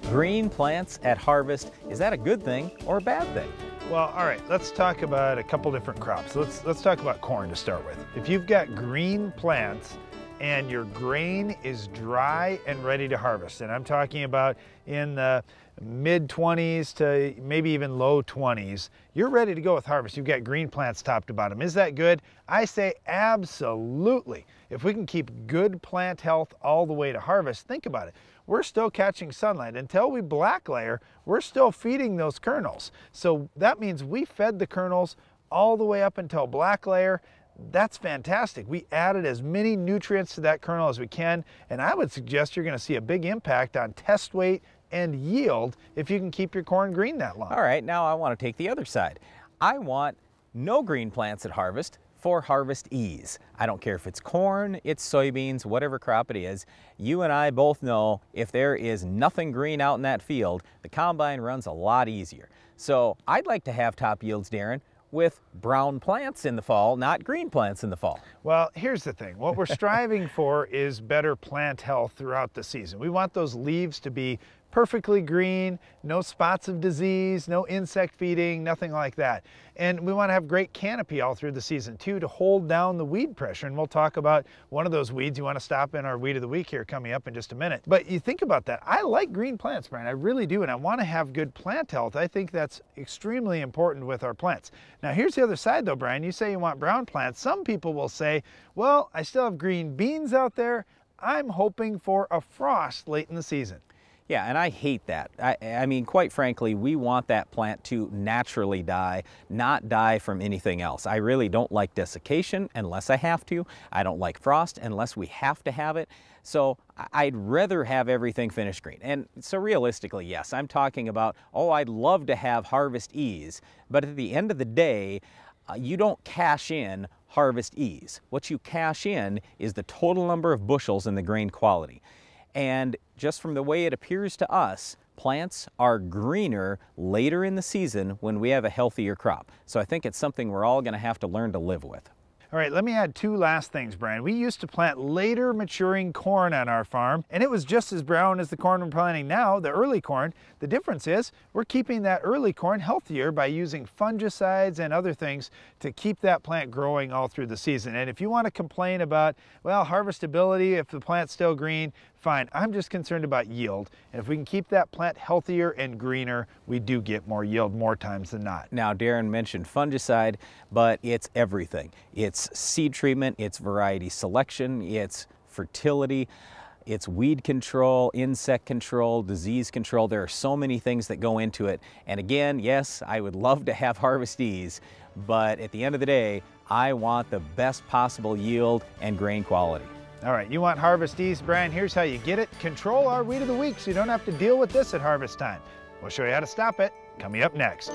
Green plants at harvest, is that a good thing or a bad thing? Well, all right, let's talk about a couple different crops. Let's talk about corn to start with. If you've got green plants and your grain is dry and ready to harvest, and I'm talking about in the mid-20s to maybe even low 20s, you're ready to go with harvest. You've got green plants top to bottom. Is that good? I say absolutely. If we can keep good plant health all the way to harvest, think about it. We're still catching sunlight. Until we black layer, we're still feeding those kernels. So that means we fed the kernels all the way up until black layer. That's fantastic. We added as many nutrients to that kernel as we can, and I would suggest you're going to see a big impact on test weight and yield if you can keep your corn green that long. All right, now I want to take the other side. I want no green plants at harvest for harvest ease. I don't care if it's corn, it's soybeans, whatever crop it is. You and I both know if there is nothing green out in that field, the combine runs a lot easier. So I'd like to have top yields, Darren, with brown plants in the fall, not green plants in the fall. Well, here's the thing. What we're striving for is better plant health throughout the season. We want those leaves to be perfectly green, no spots of disease, no insect feeding, nothing like that. And we want to have great canopy all through the season too to hold down the weed pressure. And we'll talk about one of those weeds. You want to stop in our weed of the week here coming up in just a minute. But you think about that. I like green plants, Brian. I really do. And I want to have good plant health. I think that's extremely important with our plants. Now here's the other side though, Brian. You say you want brown plants. Some people will say, well, I still have green beans out there. I'm hoping for a frost late in the season. Yeah, and I hate that. I mean, quite frankly, we want that plant to naturally die, not die from anything else. I really don't like desiccation unless I have to. I don't like frost unless we have to have it. So I'd rather have everything finished green. And so realistically, yes, I'm talking about, oh, I'd love to have harvest ease, but at the end of the day, you don't cash in harvest ease. What you cash in is the total number of bushels and the grain quality. And just from the way it appears to us, plants are greener later in the season when we have a healthier crop. So I think it's something we're all going to have to learn to live with. All right, let me add two last things, Brian. We used to plant later maturing corn on our farm, and it was just as brown as the corn we're planting now, the early corn. The difference is we're keeping that early corn healthier by using fungicides and other things to keep that plant growing all through the season. And if you want to complain about, well, harvestability, if the plant's still green, fine. I'm just concerned about yield. And if we can keep that plant healthier and greener, we do get more yield more times than not. Now, Darren mentioned fungicide, but it's everything. It's seed treatment, it's variety selection, it's fertility, it's weed control, insect control, disease control. There are so many things that go into it. And again, yes, I would love to have harvest ease, but at the end of the day, I want the best possible yield and grain quality. All right, you want harvest ease, Brian? Here's how you get it. Control our weed of the week so you don't have to deal with this at harvest time. We'll show you how to stop it coming up next.